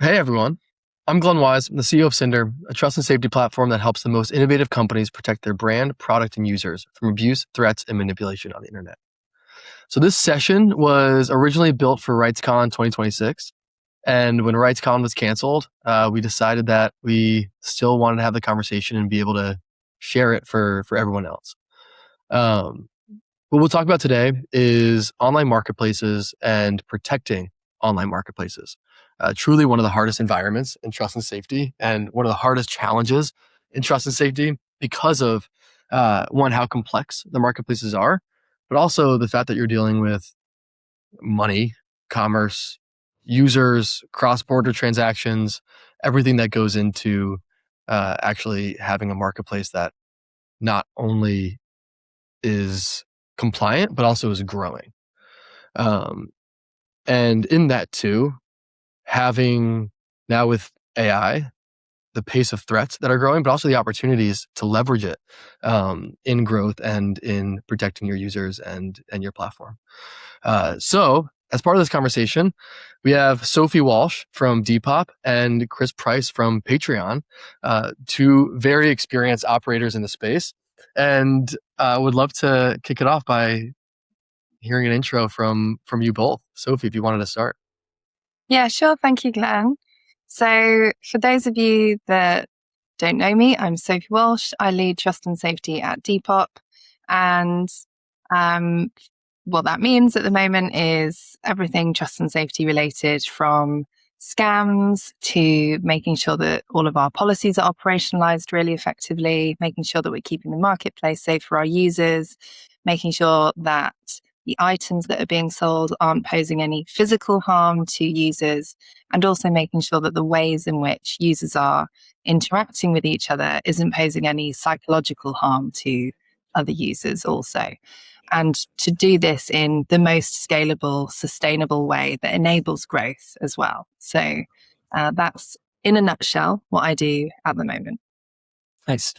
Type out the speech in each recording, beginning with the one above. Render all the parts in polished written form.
Hey everyone, I'm Glenn Wise. I'm the CEO of Cinder, a trust and safety platform that helps the most innovative companies protect their brand, product, and users from abuse, threats, and manipulation on the internet. So this session was originally built for RightsCon 2026. And when RightsCon was canceled, we decided that we still wanted to have the conversation and be able to share it for everyone else. Um, what we'll talk about today is online marketplaces and protecting online marketplaces. Truly one of the hardest environments in trust and safety, and one of the hardest challenges in trust and safety because of one, how complex the marketplaces are, but also the fact that you're dealing with money, commerce, users, cross-border transactions, everything that goes into actually having a marketplace that not only is compliant, but also is growing. Um, and in that too, having now with AI, the pace of threats that are growing, but also the opportunities to leverage it in growth and in protecting your users and your platform. So as part of this conversation, we have Sophie Walsh from Depop and Chris Price from Patreon, two very experienced operators in the space. And I would love to kick it off by hearing an intro from you both. Sophie, if you wanted to start. Yeah, sure. Thank you, Glenn. So for those of you that don't know me, I'm Sophie Walsh. I lead trust and safety at Depop. And um, what that means at the moment is everything trust and safety related, from scams to making sure that all of our policies are operationalized really effectively, making sure that we're keeping the marketplace safe for our users, making sure that the items that are being sold aren't posing any physical harm to users, and also making sure that the ways in which users are interacting with each other isn't posing any psychological harm to other users also. And to do this in the most scalable, sustainable way that enables growth as well. So that's in a nutshell what I do at the moment. Nice.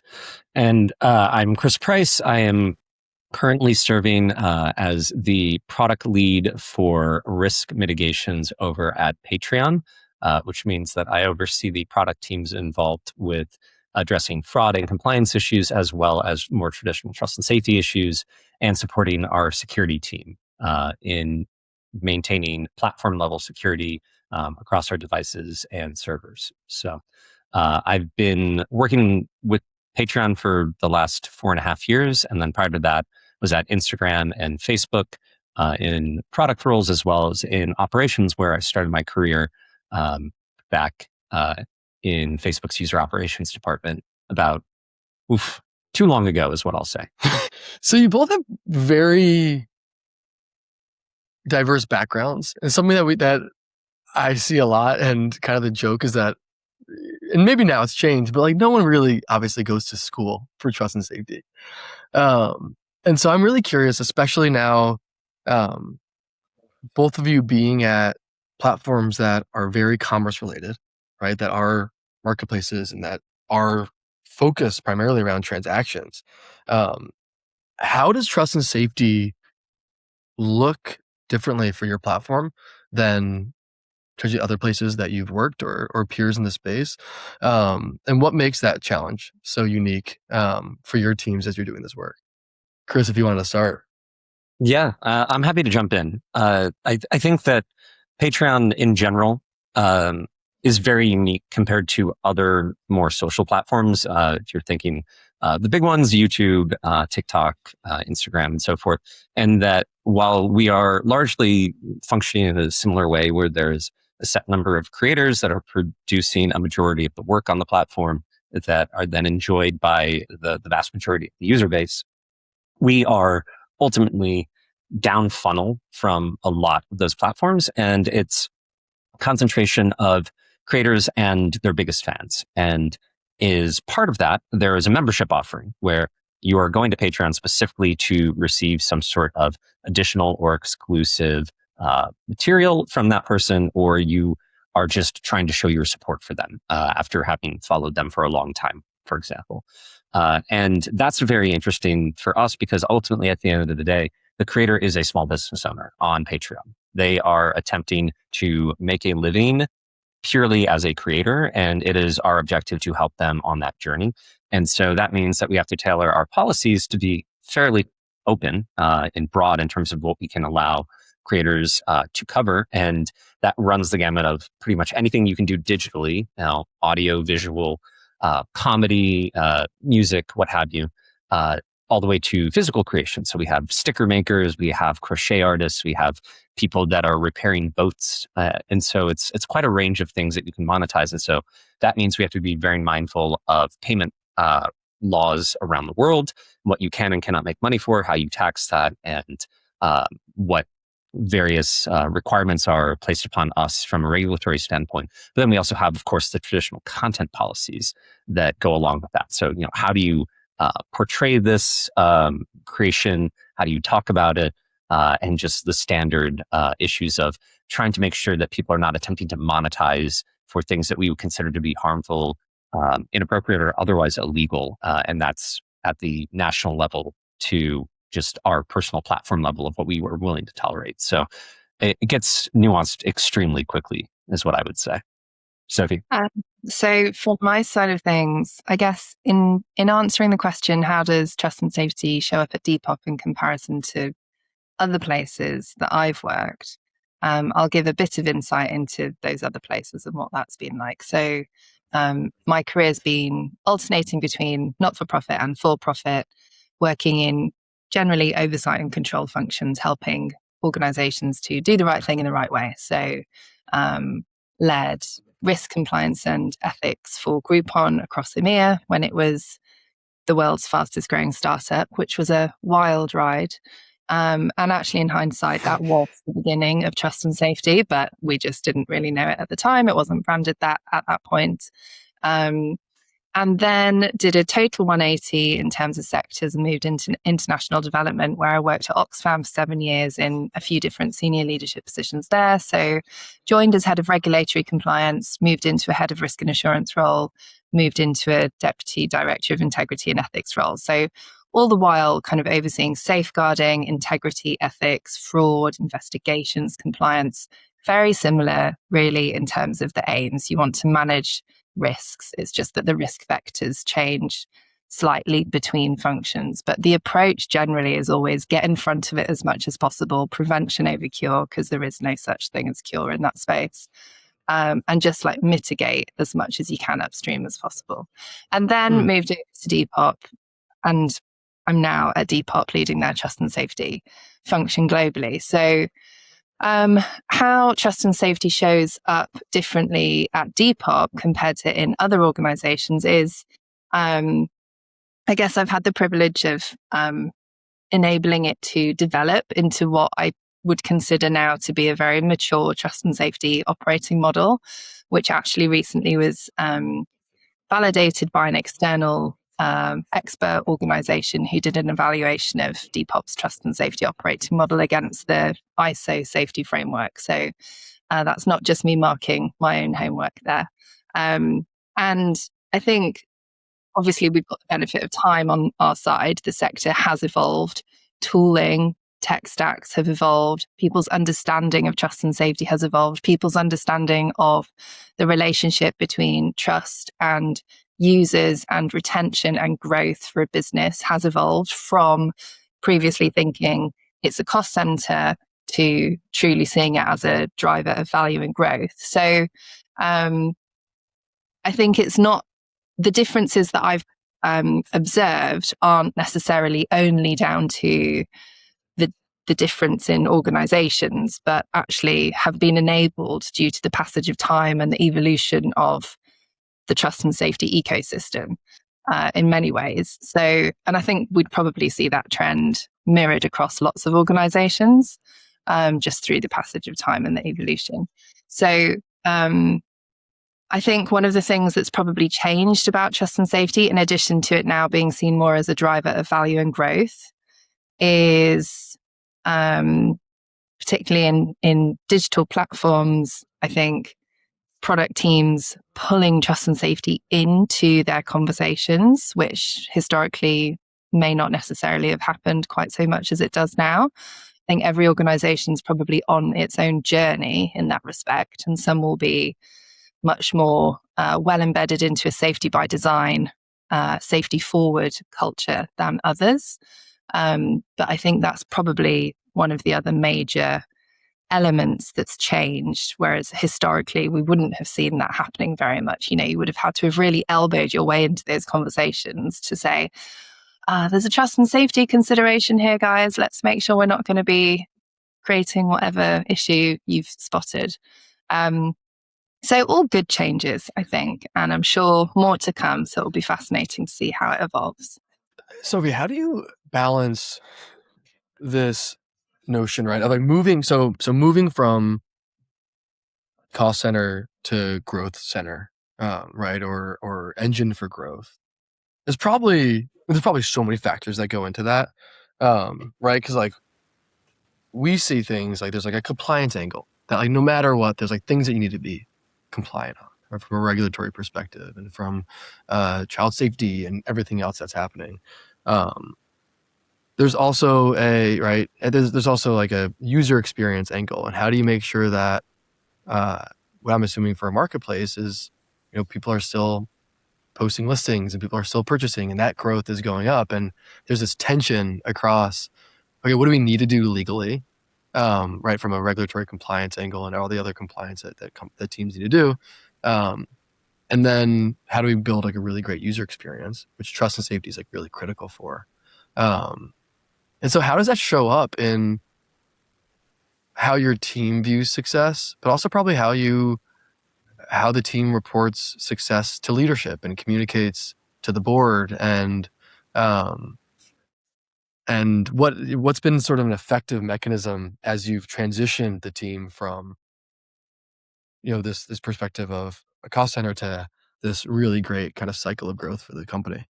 And I'm Chris Price. I am currently serving as the product lead for risk mitigations over at Patreon, which means that I oversee the product teams involved with addressing fraud and compliance issues, as well as more traditional trust and safety issues, and supporting our security team in maintaining platform level security across our devices and servers. So I've been working with Patreon for the last 4.5 years. And then prior to that, was at Instagram and Facebook in product roles, as well as in operations, where I started my career back in Facebook's user operations department about too long ago is what I'll say. So you both have very diverse backgrounds, and something that I see a lot, and kind of the joke is that, and maybe now it's changed, but like no one really obviously goes to school for trust and safety. And so I'm really curious, especially now, both of you being at platforms that are very commerce related, right? That are marketplaces and that are focused primarily around transactions. How does trust and safety look differently for your platform than potentially other places that you've worked or peers in the space? And what makes that challenge so unique for your teams as you're doing this work? Chris, if you wanted to start. Yeah, I'm happy to jump in. I think that Patreon in general is very unique compared to other more social platforms. If you're thinking the big ones, YouTube, TikTok, Instagram, and so forth. And that while we are largely functioning in a similar way, where there's a set number of creators that are producing a majority of the work on the platform that are then enjoyed by the vast majority of the user base, we are ultimately down funnel from a lot of those platforms, and it's concentration of creators and their biggest fans. And is part of that, there is a membership offering where you are going to Patreon specifically to receive some sort of additional or exclusive material from that person, or you are just trying to show your support for them after having followed them for a long time, for example. And that's very interesting for us because ultimately, at the end of the day, the creator is a small business owner on Patreon. They are attempting to make a living purely as a creator, and it is our objective to help them on that journey. And so that means that we have to tailor our policies to be fairly open and broad in terms of what we can allow creators to cover. And that runs the gamut of pretty much anything you can do digitally, audio, visual, comedy, music, what have you, all the way to physical creation. So we have sticker makers, we have crochet artists, we have people that are repairing boats. And so it's quite a range of things that you can monetize. And so that means we have to be very mindful of payment laws around the world, what you can and cannot make money for, how you tax that, and what various requirements are placed upon us from a regulatory standpoint. But then we also have, of course, the traditional content policies that go along with that. So, how do you portray this creation? How do you talk about it? And just the standard issues of trying to make sure that people are not attempting to monetize for things that we would consider to be harmful, inappropriate, or otherwise illegal. And that's at the national level to just our personal platform level of what we were willing to tolerate. So it gets nuanced extremely quickly, is what I would say. Sophie? So from my side of things, I guess in answering the question, how does trust and safety show up at Depop in comparison to other places that I've worked? I'll give a bit of insight into those other places and what that's been like. So my career's been alternating between not-for-profit and for-profit, working in generally oversight and control functions, helping organizations to do the right thing in the right way. So led risk compliance and ethics for Groupon across EMEA when it was the world's fastest growing startup, which was a wild ride. And actually, in hindsight, that was the beginning of trust and safety, but we just didn't really know it at the time. It wasn't branded that at that point. And then did a total 180 in terms of sectors and moved into international development, where I worked at Oxfam for 7 years in a few different senior leadership positions there. So joined as head of regulatory compliance, moved into a head of risk and assurance role, moved into a deputy director of integrity and ethics role. So all the while kind of overseeing safeguarding, integrity, ethics, fraud, investigations, compliance. Very similar, really, in terms of the aims. You want to manage risks. It's just that the risk vectors change slightly between functions. But the approach generally is always get in front of it as much as possible, prevention over cure, because there is no such thing as cure in that space. And just like mitigate as much as you can upstream as possible. And then moved it to Depop. And I'm now at Depop leading their trust and safety function globally. So how trust and safety shows up differently at Depop compared to in other organizations is, I guess I've had the privilege of enabling it to develop into what I would consider now to be a very mature trust and safety operating model, which actually recently was validated by an external expert organization who did an evaluation of Depop's trust and safety operating model against the ISO safety framework. So that's not just me marking my own homework there. And I think obviously we've got the benefit of time on our side. The sector has evolved, tooling, tech stacks have evolved, people's understanding of trust and safety has evolved, people's understanding of the relationship between trust and users and retention and growth for a business has evolved from previously thinking it's a cost center to truly seeing it as a driver of value and growth. So I think it's not, the differences that I've observed aren't necessarily only down to the difference in organizations, but actually have been enabled due to the passage of time and the evolution of the trust and safety ecosystem in many ways. So, and I think we'd probably see that trend mirrored across lots of organizations just through the passage of time and the evolution. So I think one of the things that's probably changed about trust and safety, in addition to it now being seen more as a driver of value and growth, is particularly in digital platforms, I think product teams pulling trust and safety into their conversations, which historically may not necessarily have happened quite so much as it does now. I think every organization is probably on its own journey in that respect, and some will be much more well embedded into a safety by design, safety forward culture than others. But I think that's probably one of the other major elements that's changed, whereas historically we wouldn't have seen that happening very much. You would have had to have really elbowed your way into those conversations to say, there's a trust and safety consideration here, guys. Let's make sure we're not going to be creating whatever issue you've spotted. So all good changes, I think, and I'm sure more to come. So it'll be fascinating to see how it evolves. Sophie, how do you balance this notion, right, of like moving from cost center to growth center, right, or engine for growth? There's probably so many factors that go into that, right? Because like we see things like there's like a compliance angle that like no matter what, there's like things that you need to be compliant on, or from a regulatory perspective, and from child safety and everything else that's happening. There's also there's also like a user experience angle, and how do you make sure that what I'm assuming for a marketplace is, people are still posting listings and people are still purchasing, and that growth is going up, and there's this tension across, okay, what do we need to do legally, right, from a regulatory compliance angle and all the other compliance that teams need to do, and then how do we build like a really great user experience, which trust and safety is like really critical for. And so how does that show up in how your team views success, but also probably how the team reports success to leadership and communicates to the board, and what's been sort of an effective mechanism as you've transitioned the team from, this perspective of a cost center to this really great kind of cycle of growth for the company?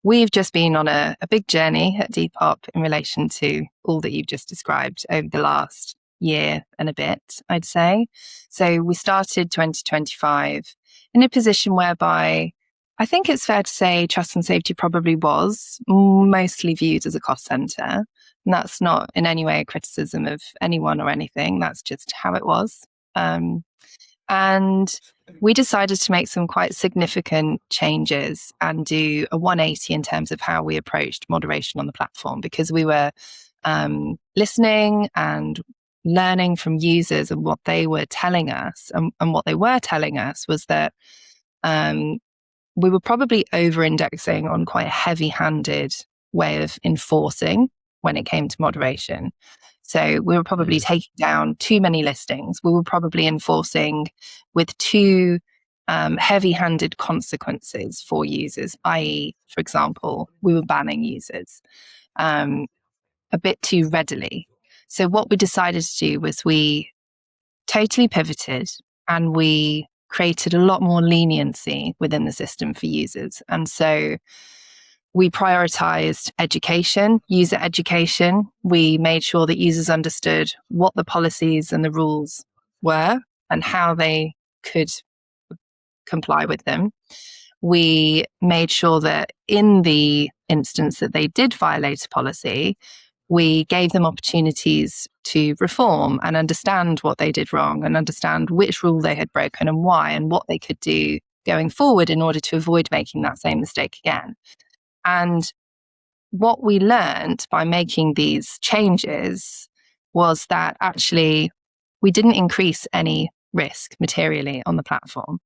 We've just been on a big journey at Depop in relation to all that you've just described over the last year and a bit, I'd say. So we started 2025 in a position whereby I think it's fair to say trust and safety probably was mostly viewed as a cost center. And that's not in any way a criticism of anyone or anything. That's just how it was. And we decided to make some quite significant changes and do a 180 in terms of how we approached moderation on the platform, because we were listening and learning from users and what they were telling us. And what they were telling us was that we were probably over-indexing on quite a heavy-handed way of enforcing when it came to moderation. So we were probably taking down too many listings. We were probably enforcing with too heavy-handed consequences for users, i.e., for example, we were banning users a bit too readily. So what we decided to do was we totally pivoted and we created a lot more leniency within the system for users. And so we prioritized education, user education. We made sure that users understood what the policies and the rules were and how they could comply with them. We made sure that in the instance that they did violate a policy, we gave them opportunities to reform and understand what they did wrong and understand which rule they had broken and why, and what they could do going forward in order to avoid making that same mistake again. And what we learned by making these changes was that actually we didn't increase any risk materially on the platform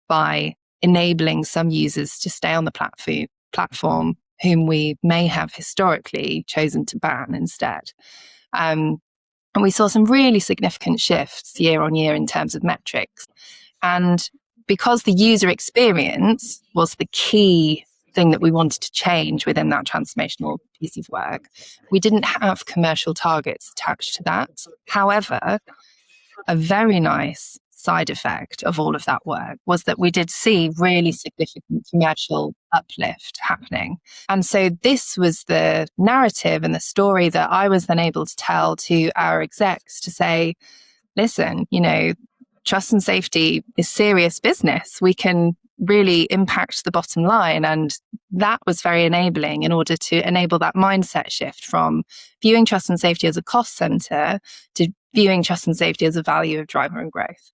by enabling some users to stay on the platform whom we may have historically chosen to ban instead. And we saw some really significant shifts year on year in terms of metrics. And because the user experience was the key thing that we wanted to change within that transformational piece of work, we didn't have commercial targets attached to that. However, a very nice side effect of all of that work was that we did see really significant commercial uplift happening. And so this was the narrative and the story that I was then able to tell to our execs to say, listen, trust and safety is serious business. We can really impact the bottom line. And that was very enabling in order to enable that mindset shift from viewing trust and safety as a cost center to viewing trust and safety as a value of driver and growth.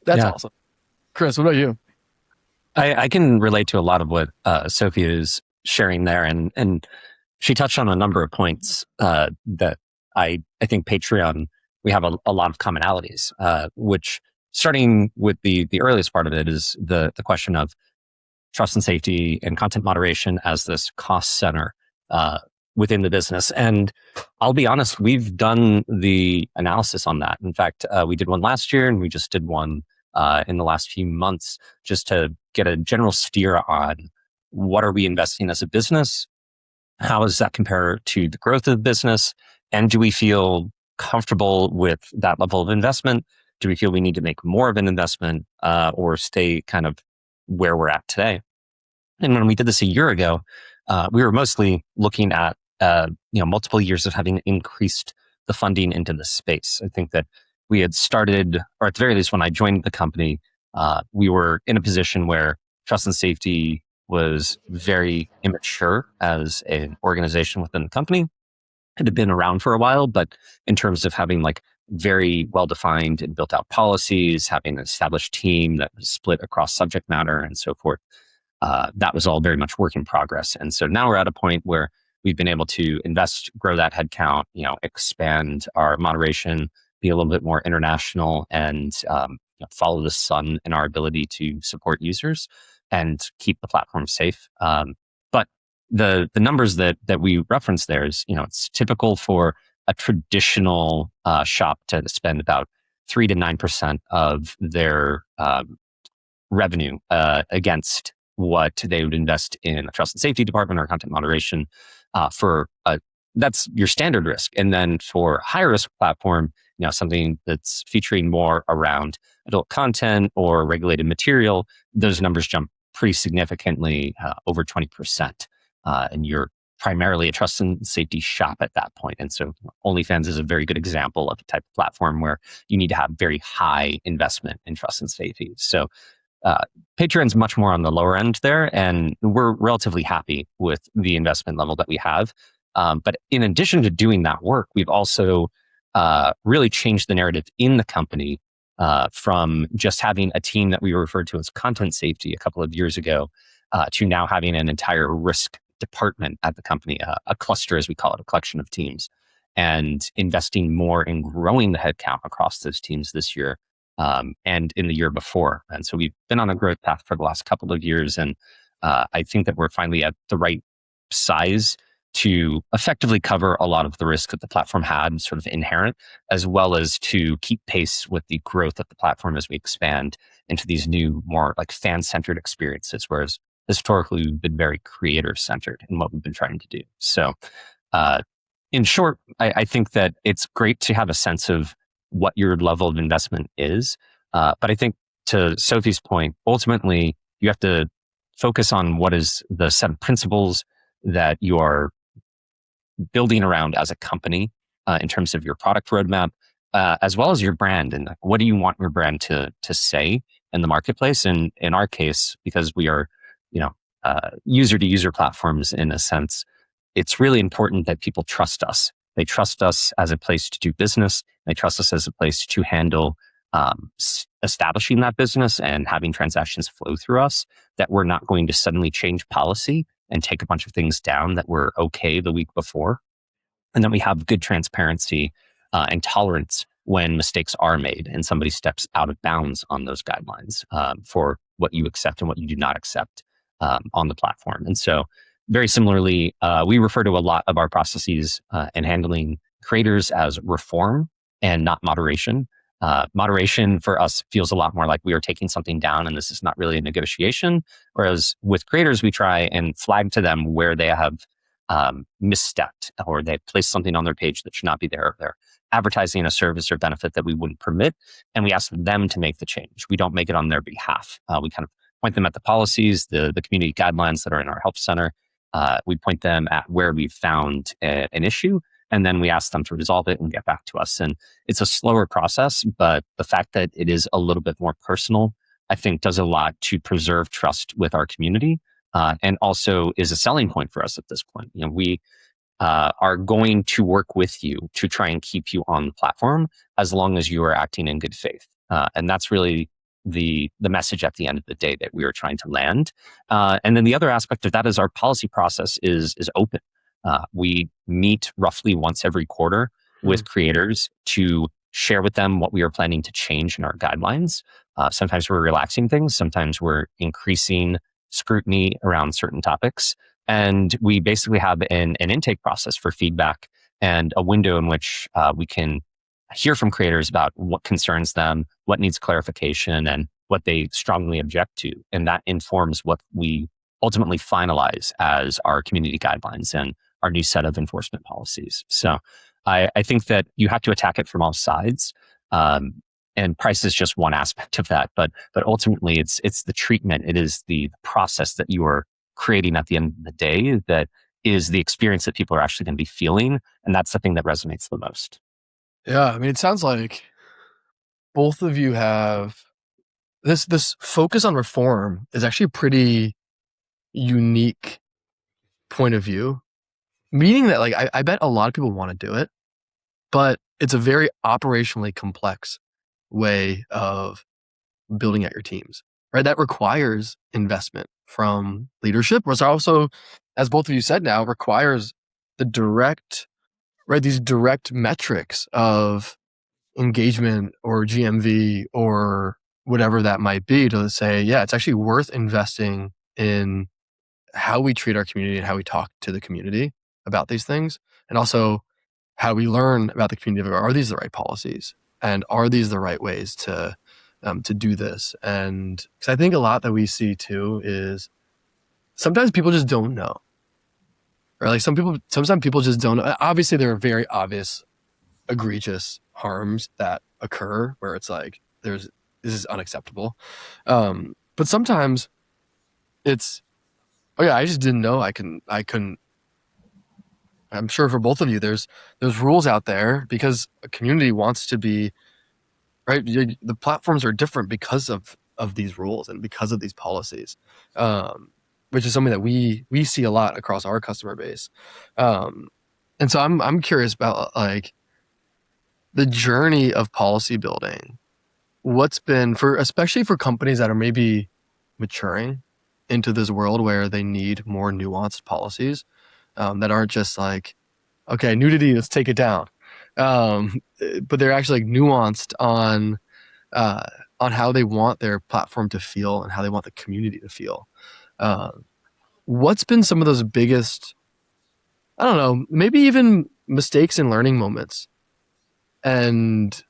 That's Yeah. awesome. Chris, what about you? I can relate to a lot of what Sophie is sharing there, and she touched on a number of points that I think Patreon, we have a lot of commonalities. Which, starting with the earliest part of it, is the question of trust and safety and content moderation as this cost center within the business. And I'll be honest, we've done the analysis on that. In fact, we did one last year, and we just did one in the last few months, just to get a general steer on what are we investing as a business, how does that compare to the growth of the business, and do we feel comfortable with that level of investment? Do we feel we need to make more of an investment or stay kind of where we're at today? And when we did this a year ago, we were mostly looking at multiple years of having increased the funding into this space. I think that we had started, or at the very least, when I joined the company, we were in a position where trust and safety was very immature as an organization within the company. It had been around for a while, but in terms of having like very well defined and built out policies, having an established team that was split across subject matter and so forth, that was all very much work in progress. And so now we're at a point where we've been able to invest, grow that headcount, expand our moderation, be a little bit more international, and follow the sun in our ability to support users and keep the platform safe. But the numbers that we reference there is, it's typical for a traditional shop to spend about 3 to 9% of their revenue against what they would invest in a trust and safety department or content moderation that's your standard risk. And then for higher risk platform, something that's featuring more around adult content or regulated material, those numbers jump pretty significantly, over 20%. And you're primarily a trust and safety shop at that point. And so OnlyFans is a very good example of a type of platform where you need to have very high investment in trust and safety. So Patreon's much more on the lower end there, and we're relatively happy with the investment level that we have. But in addition to doing that work, we've also really changed the narrative in the company from just having a team that we referred to as content safety a couple of years ago to now having an entire risk department at the company, a cluster, as we call it, a collection of teams, and investing more in growing the headcount across those teams this year. And in the year before. And so we've been on a growth path for the last couple of years. And I think that we're finally at the right size to effectively cover a lot of the risk that the platform had sort of inherent, as well as to keep pace with the growth of the platform as we expand into these new, more like fan-centered experiences, whereas historically we've been very creator-centered in what we've been trying to do. So in short, I think that it's great to have a sense of what your level of investment is. But I think, to Sophie's point, ultimately, you have to focus on what is the set of principles that you are building around as a company in terms of your product roadmap, as well as your brand. And what do you want your brand to say in the marketplace? And in our case, because we are, user to user platforms in a sense, it's really important that people trust us. They trust us as a place to do business. They trust us as a place to handle establishing that business and having transactions flow through us, that we're not going to suddenly change policy and take a bunch of things down that were okay the week before. And then we have good transparency and tolerance when mistakes are made and somebody steps out of bounds on those guidelines for what you accept and what you do not accept on the platform. And so very similarly, we refer to a lot of our processes and handling creators as reform and not moderation. Moderation for us feels a lot more like we are taking something down and this is not really a negotiation. Whereas with creators, we try and flag to them where they have misstepped or they placed something on their page that should not be there. Or they're advertising a service or benefit that we wouldn't permit. And we ask them to make the change. We don't make it on their behalf. We kind of point them at the policies, the community guidelines that are in our help center. We point them at where we've found an issue, and then we ask them to resolve it and get back to us. And it's a slower process, but the fact that it is a little bit more personal, I think, does a lot to preserve trust with our community, and also is a selling point for us at this point. We are going to work with you to try and keep you on the platform as long as you are acting in good faith. And that's really the message at the end of the day that we are trying to land. And then the other aspect of that is our policy process is open. We meet roughly once every quarter with creators to share with them what we are planning to change in our guidelines. Sometimes we're relaxing things. Sometimes we're increasing scrutiny around certain topics. And we basically have an intake process for feedback and a window in which we can hear from creators about what concerns them, what needs clarification, and what they strongly object to. And that informs what we ultimately finalize as our community guidelines and our new set of enforcement policies. So I think that you have to attack it from all sides. And price is just one aspect of that. But ultimately, it's the treatment. It is the process that you are creating at the end of the day that is the experience that people are actually going to be feeling. And that's the thing that resonates the most. Yeah, I mean, it sounds like both of you have this focus on reform is actually a pretty unique point of view, meaning that like I bet a lot of people want to do it, but it's a very operationally complex way of building out your teams, right? That requires investment from leadership, which also, as both of you said now, requires the direct, right? These direct metrics of engagement or GMV or whatever that might be to say, yeah, it's actually worth investing in how we treat our community and how we talk to the community about these things. And also how we learn about the community. Are these the right policies? And are these the right ways to do this? And because I think a lot that we see too is sometimes people just don't know. Or like sometimes people just don't know. Obviously, there are very obvious, egregious harms that occur where it's like, this is unacceptable. But sometimes it's, oh yeah, I just didn't know I couldn't. I'm sure for both of you, there's rules out there because a community wants to be, right? The platforms are different because of these rules and because of these policies, which is something that we see a lot across our customer base. And so I'm curious about like the journey of policy building. What's been especially for companies that are maybe maturing into this world where they need more nuanced policies that aren't just like, okay, nudity, let's take it down. But they're actually like nuanced on how they want their platform to feel and how they want the community to feel. What's been some of those biggest, I don't know, maybe even mistakes and learning moments, and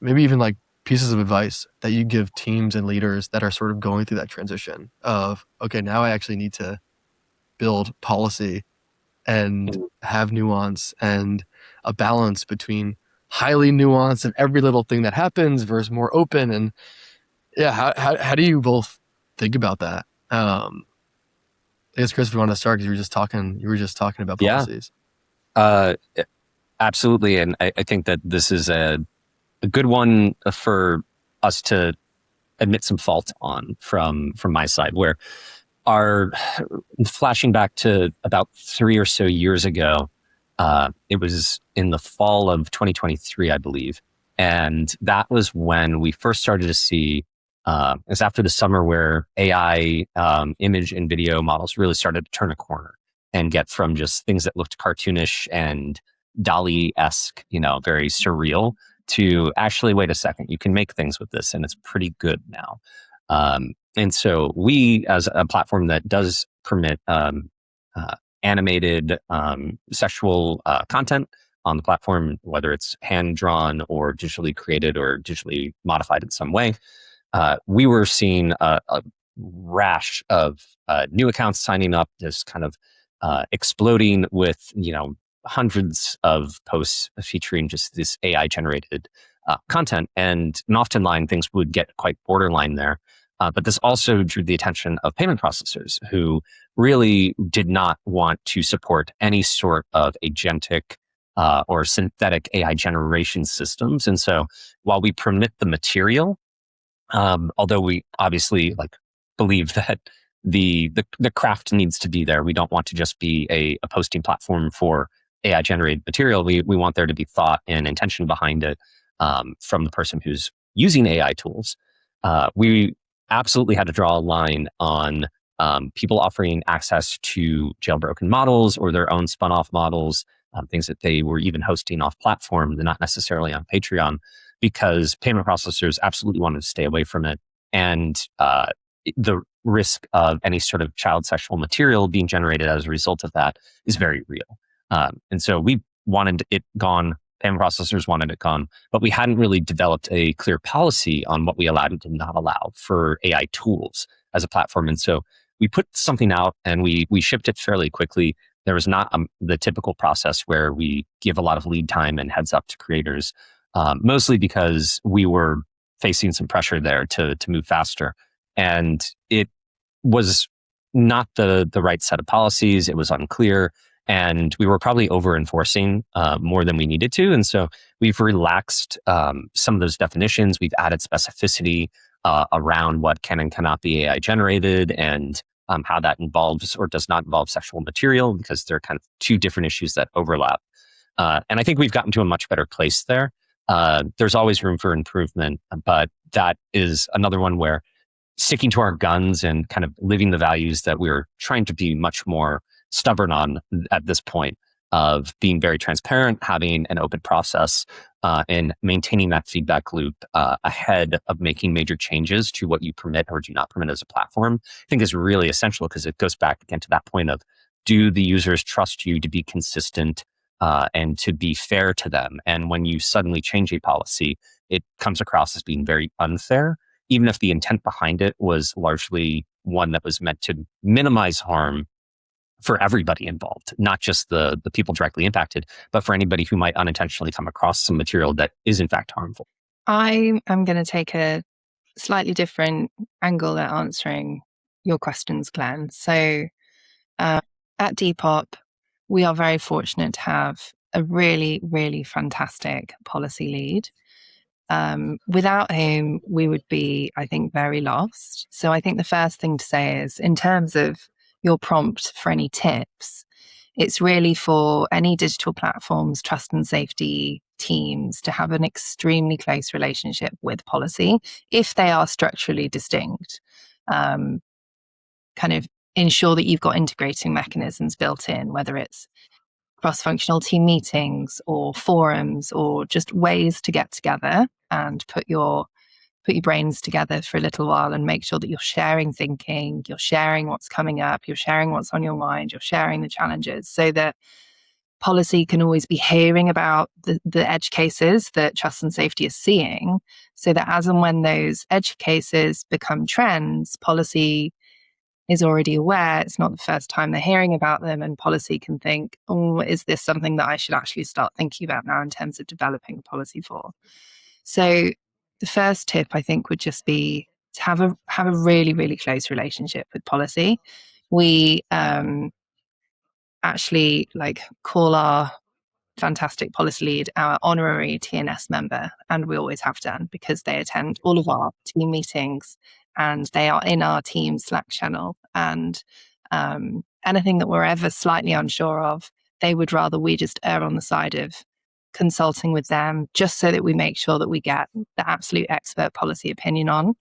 maybe even like pieces of advice that you give teams and leaders that are sort of going through that transition of, okay, now I actually need to build policy and have nuance and a balance between highly nuanced and every little thing that happens versus more open. And yeah, how do you both think about that? I guess Chris, if you want to start, because you were just talking about policies. Absolutely. And I think that this is a good one for us to admit some fault on from my side, where flashing back to about 3 or so years ago, it was in the fall of 2023, I believe. And that was when we first started to see, it was after the summer where AI image and video models really started to turn a corner and get from just things that looked cartoonish and Dali-esque, very surreal, to actually, wait a second, you can make things with this and it's pretty good now. And so we, as a platform that does permit animated sexual content on the platform, whether it's hand-drawn or digitally created or digitally modified in some way, we were seeing a rash of new accounts signing up, this kind of exploding with, hundreds of posts featuring just this AI-generated content. And often things would get quite borderline there. But this also drew the attention of payment processors who really did not want to support any sort of agentic or synthetic AI generation systems. And so while we permit the material, although we obviously believe that the craft needs to be there, we don't want to just be a posting platform for AI generated material. We want there to be thought and intention behind it from the person who's using AI tools. we absolutely had to draw a line on people offering access to jailbroken models or their own spun off models, things that they were even hosting off platform, not necessarily on Patreon, because payment processors absolutely wanted to stay away from it. And the risk of any sort of child sexual material being generated as a result of that is very real. And so we wanted it gone. Payment processors wanted it gone, but we hadn't really developed a clear policy on what we allowed and did not allow for AI tools as a platform. And so we put something out and we shipped it fairly quickly. There was not the typical process where we give a lot of lead time and heads up to creators, mostly because we were facing some pressure there to move faster. And it was not the right set of policies. It was unclear. And we were probably over enforcing more than we needed to. And so we've relaxed some of those definitions. We've added specificity around what can and cannot be AI generated and how that involves or does not involve sexual material, because they're kind of two different issues that overlap. And I think we've gotten to a much better place there. There's always room for improvement, but that is another one where sticking to our guns and kind of living the values that we're trying to be much more stubborn on at this point, of being very transparent, having an open process, and maintaining that feedback loop ahead of making major changes to what you permit or do not permit as a platform, I think is really essential, because it goes back again to that point of, do the users trust you to be consistent and to be fair to them? And when you suddenly change a policy, it comes across as being very unfair, even if the intent behind it was largely one that was meant to minimize harm for everybody involved, not just the people directly impacted, but for anybody who might unintentionally come across some material that is in fact harmful. I am going to take a slightly different angle at answering your questions, Glenn. So at Depop, we are very fortunate to have a really, really fantastic policy lead, without whom we would be, I think, very lost. So I think the first thing to say is, in terms of your prompt for any tips, it's really for any digital platforms, trust and safety teams to have an extremely close relationship with policy if they are structurally distinct. Kind of ensure that you've got integrating mechanisms built in, whether it's cross-functional team meetings or forums or just ways to get together and put your brains together for a little while and make sure that you're sharing thinking, you're sharing what's coming up, you're sharing what's on your mind, you're sharing the challenges, so that policy can always be hearing about the edge cases that trust and safety is seeing, so that as and when those edge cases become trends, policy is already aware. It's not the first time they're hearing about them, and policy can think, oh, is this something that I should actually start thinking about now in terms of developing a policy for? So the first tip, I think, would just be to have a really, really close relationship with policy. We actually call our fantastic policy lead our honorary TNS member, and we always have done, because they attend all of our team meetings and they are in our team Slack channel, and anything that we're ever slightly unsure of, they would rather we just err on the side of consulting with them, just so that we make sure that we get the absolute expert policy opinion on.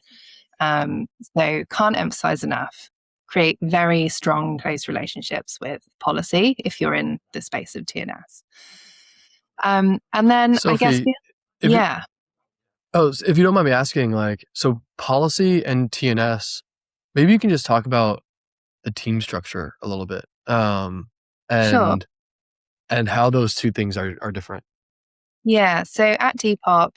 So can't emphasize enough, create very strong, close relationships with policy if you're in the space of TNS. And then Sophie, I guess, yeah. If you don't mind me asking, so policy and TNS, maybe you can just talk about the team structure a little bit, Sure. and how those two things are different. Yeah. So at Depop,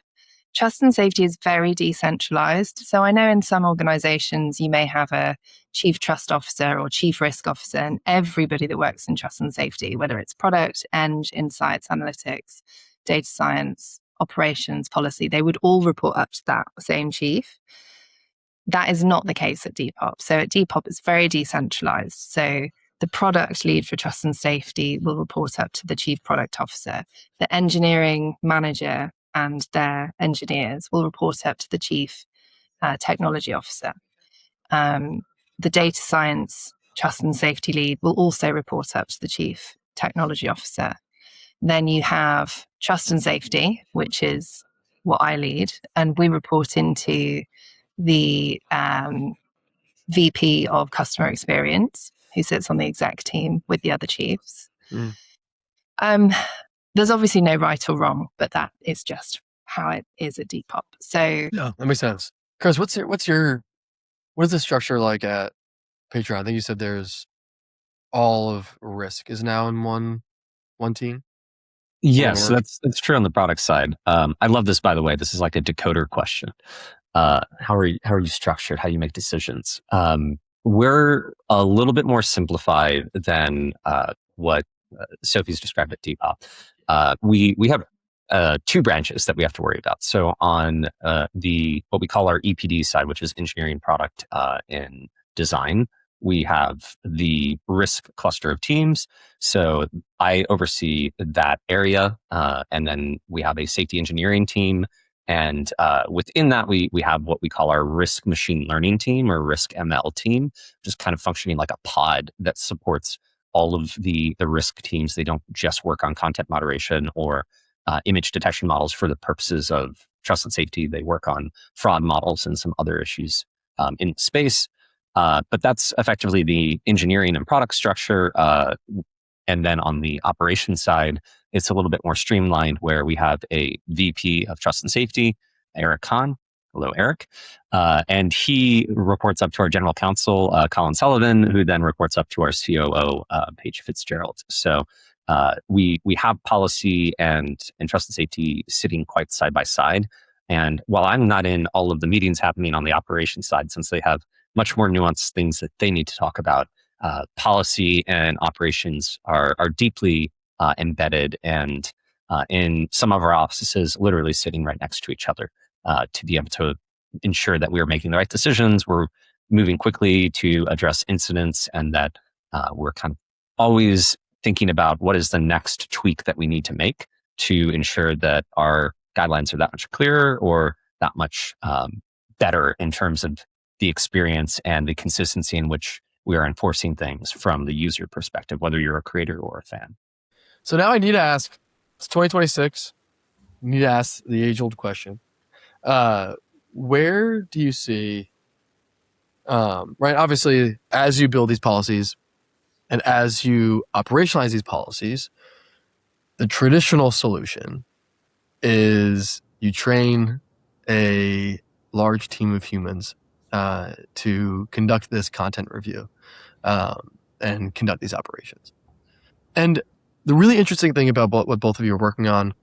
trust and safety is very decentralized. So I know in some organizations you may have a chief trust officer or chief risk officer, and everybody that works in trust and safety, whether it's product, insights, analytics, data science, operations, policy, they would all report up to that same chief. That is not the case at Depop. So at Depop, it's very decentralized. So the product lead for trust and safety will report up to the chief product officer. The engineering manager and their engineers will report up to the chief technology officer. The data science trust and safety lead will also report up to the chief technology officer. Then you have trust and safety, which is what I lead, and we report into the VP of customer experience, who sits on the exec team with the other chiefs. There's obviously no right or wrong, but that is just how it is at Depop. So yeah, that makes sense. Chris, what is the structure like at Patreon? I think you said there's all of risk is now in one team. Yes, that's true on the product side. I love this, by the way. This is like a decoder question. How are you structured? How do you make decisions? We're a little bit more simplified than what Sophie's described at Depop. We have two branches that we have to worry about. So on the what we call our EPD side, which is engineering, product, and design, we have the risk cluster of teams. So I oversee that area, and then we have a safety engineering team. And within that, we have what we call our risk machine learning team or risk ML team, just kind of functioning like a pod that supports all of the risk teams. They don't just work on content moderation or image detection models for the purposes of trust and safety. They work on fraud models and some other issues in space. But that's effectively the engineering and product structure. And then on the operations side, it's a little bit more streamlined where we have a VP of trust and safety, Eric Kahn. Hello, Eric. And he reports up to our general counsel, Colin Sullivan, who then reports up to our COO, Paige Fitzgerald. So we have policy and trust and safety sitting quite side by side. And while I'm not in all of the meetings happening on the operations side, since they have much more nuanced things that they need to talk about, policy and operations are deeply embedded and in some of our offices, literally sitting right next to each other to be able to ensure that we are making the right decisions. We're moving quickly to address incidents, and that we're kind of always thinking about what is the next tweak that we need to make to ensure that our guidelines are that much clearer or that much better in terms of the experience and the consistency in which we are enforcing things from the user perspective, whether you're a creator or a fan. So now I need to ask, it's 2026, you need to ask the age-old question. Where do you see, right, obviously, as you build these policies and as you operationalize these policies, the traditional solution is you train a large team of humans to conduct this content review and conduct these operations. And the really interesting thing about what both of you are working on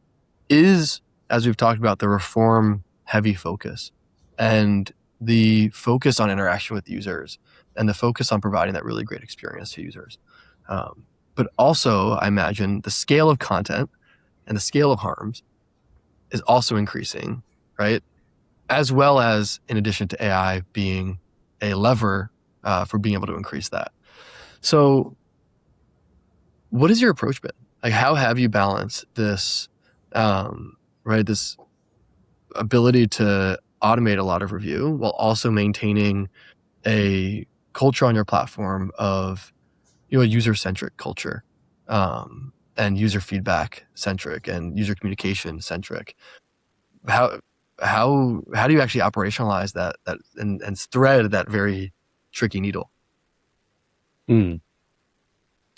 is, as we've talked about, the reform heavy focus and the focus on interaction with users and the focus on providing that really great experience to users. But also, I imagine the scale of content and the scale of harms is also increasing, right? As well as, in addition to AI being a lever for being able to increase that. So what has your approach been? Like, how have you balanced this, right, this ability to automate a lot of review while also maintaining a culture on your platform of, a user-centric culture and user feedback centric and user communication centric? How do you actually operationalize that and thread that very tricky needle?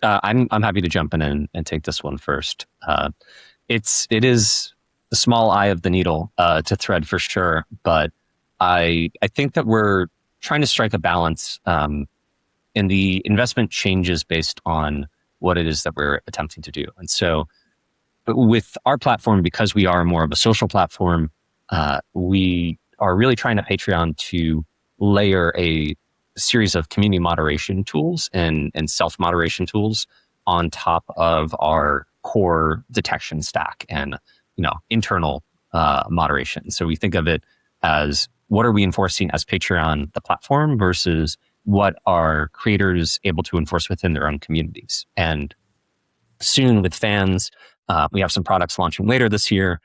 I'm happy to jump in and take this one first. It is the small eye of the needle to thread for sure, but I think that we're trying to strike a balance, and the investment changes based on what it is that we're attempting to do. And so, with our platform, because we are more of a social platform, we are really trying to Patreon to layer a series of community moderation tools and self-moderation tools on top of our core detection stack and internal moderation. So we think of it as, what are we enforcing as Patreon, the platform, versus what are creators able to enforce within their own communities. And soon with fans, we have some products launching later this year.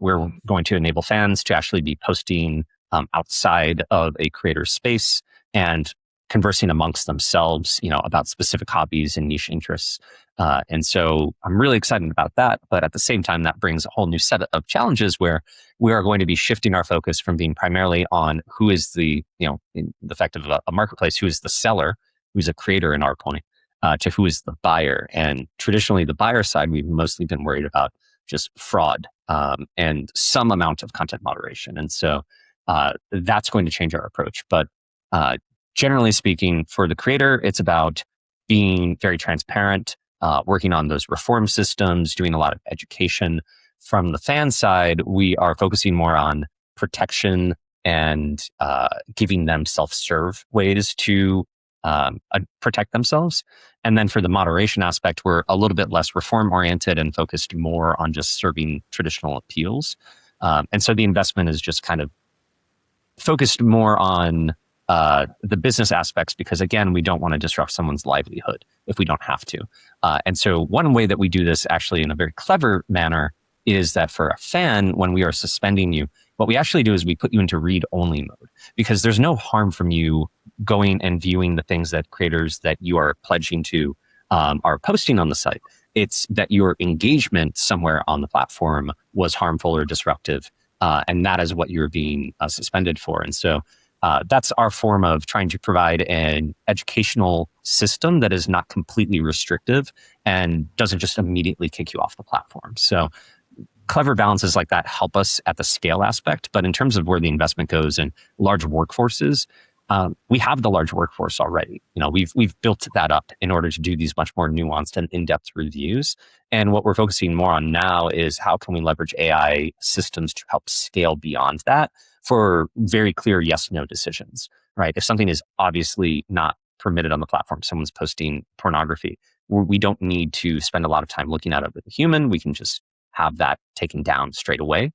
We're going to enable fans to actually be posting outside of a creator's space and conversing amongst themselves, about specific hobbies and niche interests. And so I'm really excited about that. But at the same time, that brings a whole new set of challenges where we are going to be shifting our focus from being primarily on who is the, in the fact of a marketplace, who is the seller, who's a creator in our point, to who is the buyer. And traditionally, the buyer side, we've mostly been worried about just fraud and some amount of content moderation. And so that's going to change our approach. But generally speaking, for the creator, it's about being very transparent, working on those reform systems, doing a lot of education. From the fan side, we are focusing more on protection and giving them self-serve ways to protect themselves. And then for the moderation aspect, we're a little bit less reform-oriented and focused more on just serving traditional appeals. And so the investment is just kind of focused more on the business aspects, because again, we don't want to disrupt someone's livelihood if we don't have to. And so one way that we do this actually in a very clever manner is that for a fan, when we are suspending you, what we actually do is we put you into read-only mode, because there's no harm from you going and viewing the things that creators that you are pledging to are posting on the site. It's that your engagement somewhere on the platform was harmful or disruptive, and that is what you're being suspended for. And so that's our form of trying to provide an educational system that is not completely restrictive and doesn't just immediately kick you off the platform. So clever balances like that help us at the scale aspect. But in terms of where the investment goes in large workforces, we have the large workforce already. We've built that up in order to do these much more nuanced and in-depth reviews. And what we're focusing more on now is how can we leverage AI systems to help scale beyond that for very clear yes/no decisions, right? If something is obviously not permitted on the platform, someone's posting pornography, we don't need to spend a lot of time looking at it with a human. We can just have that taken down straight away.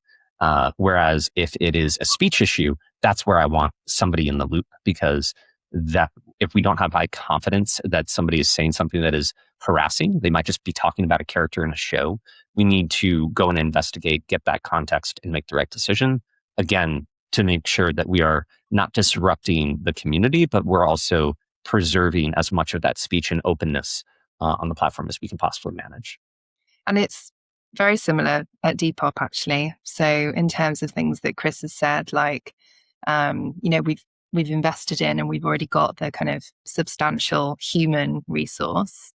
Whereas if it is a speech issue, that's where I want somebody in the loop, because that if we don't have high confidence that somebody is saying something that is harassing, they might just be talking about a character in a show. We need to go and investigate, get that context, and make the right decision. Again, to make sure that we are not disrupting the community, but we're also preserving as much of that speech and openness on the platform as we can possibly manage. And it's very similar at Depop, actually. So in terms of things that Chris has said, like, we've invested in and we've already got the kind of substantial human resource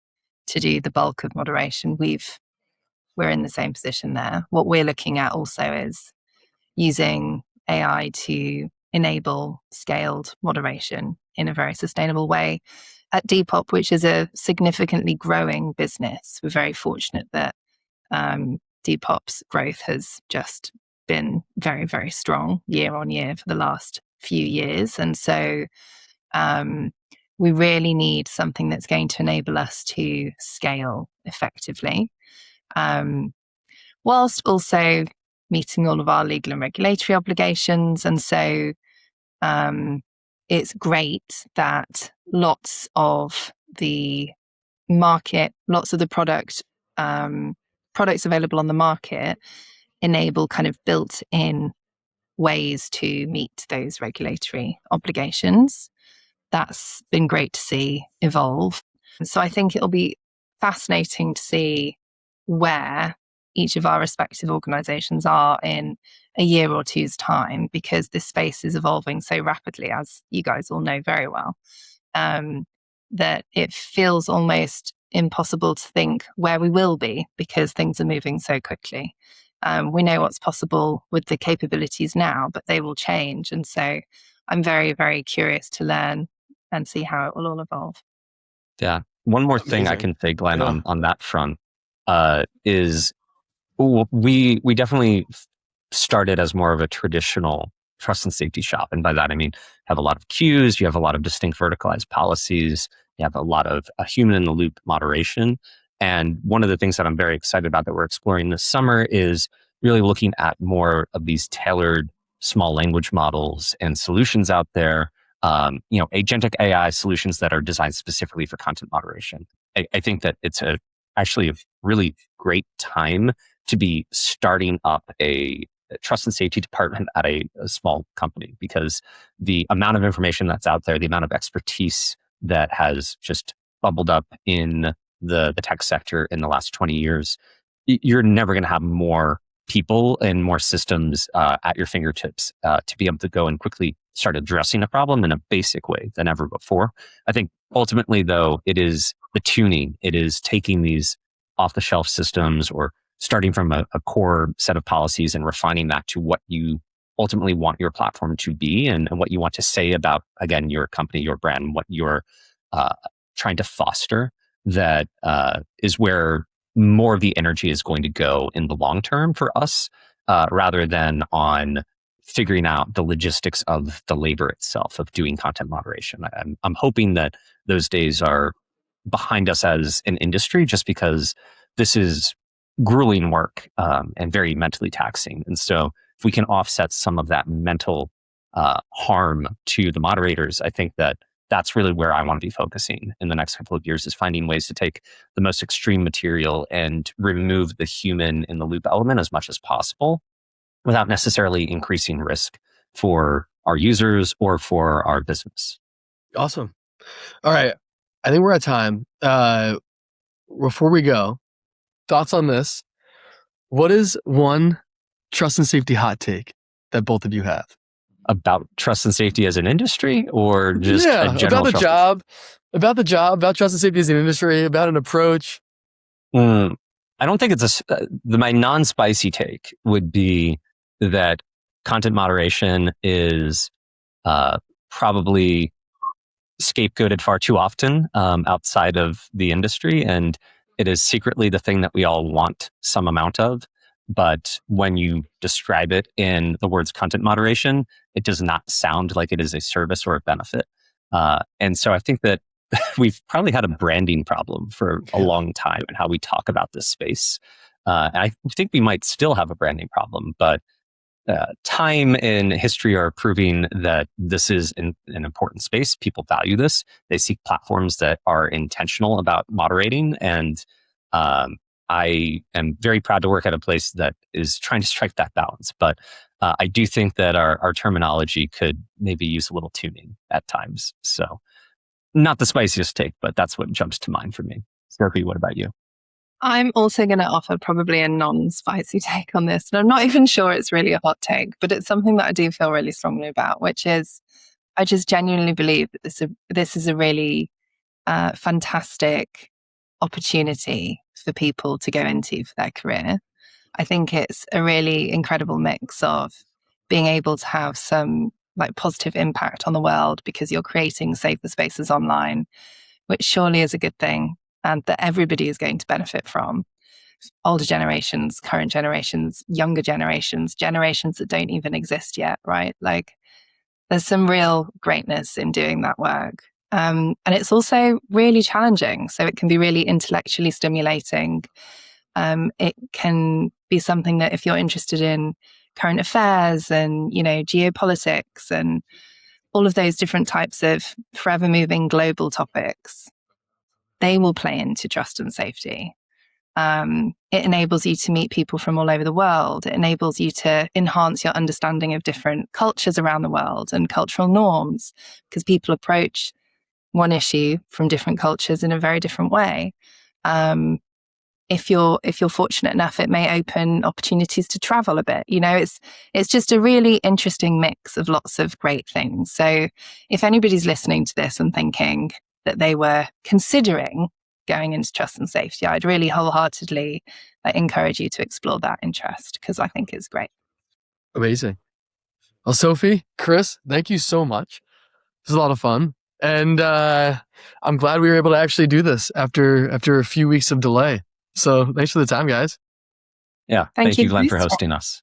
to do the bulk of moderation. We're in the same position there. What we're looking at also is using AI to enable scaled moderation in a very sustainable way. At Depop, which is a significantly growing business, we're very fortunate that Depop's growth has just been very, very strong year on year for the last few years. And so we really need something that's going to enable us to scale effectively, whilst also meeting all of our legal and regulatory obligations. And so it's great that lots of the market, lots of the products available on the market enable kind of built-in ways to meet those regulatory obligations. That's been great to see evolve. So I think it'll be fascinating to see where each of our respective organizations are in a year or two's time, because this space is evolving so rapidly, as you guys all know very well, that it feels almost impossible to think where we will be, because things are moving so quickly. We know what's possible with the capabilities now, but they will change. And so I'm very, very curious to learn and see how it will all evolve. Yeah. One more thing I can say, Glenn, on that front is we definitely started as more of a traditional trust and safety shop. And by that, I mean, have a lot of queues, you have a lot of distinct verticalized policies, you have a lot of human in the loop moderation. And one of the things that I'm very excited about that we're exploring this summer is really looking at more of these tailored small language models and solutions out there, agentic AI solutions that are designed specifically for content moderation. I think that it's actually a really great time to be starting up a trust and safety department at a small company, because the amount of information that's out there, the amount of expertise that has just bubbled up in the tech sector in the last 20 years, you're never going to have more people and more systems at your fingertips to be able to go and quickly start addressing a problem in a basic way than ever before. I think ultimately, though, it is the tuning. It is taking these off-the-shelf systems or starting from a core set of policies and refining that to what you ultimately want your platform to be, and what you want to say about, again, your company, your brand, what you're trying to foster. That is where more of the energy is going to go in the long term for us, rather than on figuring out the logistics of the labor itself of doing content moderation. I'm hoping that those days are behind us as an industry, just because this is grueling work and very mentally taxing. And so if we can offset some of that mental harm to the moderators, I think that that's really where I want to be focusing in the next couple of years, is finding ways to take the most extreme material and remove the human in the loop element as much as possible without necessarily increasing risk for our users or for our business. Awesome. All right. I think we're at time. Before we go, thoughts on this? What is one trust and safety hot take that both of you have? About trust and safety as an industry, or just a general about the job, about trust and safety as an industry, about an approach? I don't think it's my non-spicy take would be that content moderation is probably scapegoated far too often outside of the industry, and it is secretly the thing that we all want some amount of. But when you describe it in the words content moderation, it does not sound like it is a service or a benefit. And so I think that we've probably had a branding problem for a long time in how we talk about this space. I think we might still have a branding problem, but time and history are proving that this is an important space. People value this. They seek platforms that are intentional about moderating. And I am very proud to work at a place that is trying to strike that balance. But I do think that our terminology could maybe use a little tuning at times. So not the spiciest take, but that's what jumps to mind for me. Sophie, what about you? I'm also going to offer probably a non-spicy take on this. And I'm not even sure it's really a hot take, but it's something that I do feel really strongly about, which is I just genuinely believe that this is a really fantastic opportunity for people to go into for their career. I think it's a really incredible mix of being able to have some like positive impact on the world because you're creating safer spaces online, which surely is a good thing and that everybody is going to benefit from. Older generations, current generations, younger generations, generations that don't even exist yet, right? Like there's some real greatness in doing that work. And it's also really challenging. So it can be really intellectually stimulating. It can be something that if you're interested in current affairs and, geopolitics and all of those different types of forever moving global topics, they will play into trust and safety. It enables you to meet people from all over the world. It enables you to enhance your understanding of different cultures around the world and cultural norms, because people approach one issue from different cultures in a very different way. If you're fortunate enough, it may open opportunities to travel a bit. It's just a really interesting mix of lots of great things. So if anybody's listening to this and thinking that they were considering going into trust and safety, I'd really wholeheartedly encourage you to explore that interest, because I think it's great. Amazing. Well, Sophie, Chris, thank you so much. This is a lot of fun. And I'm glad we were able to actually do this after a few weeks of delay. So thanks for the time, guys. Yeah. Thank you, Glenn, for hosting us.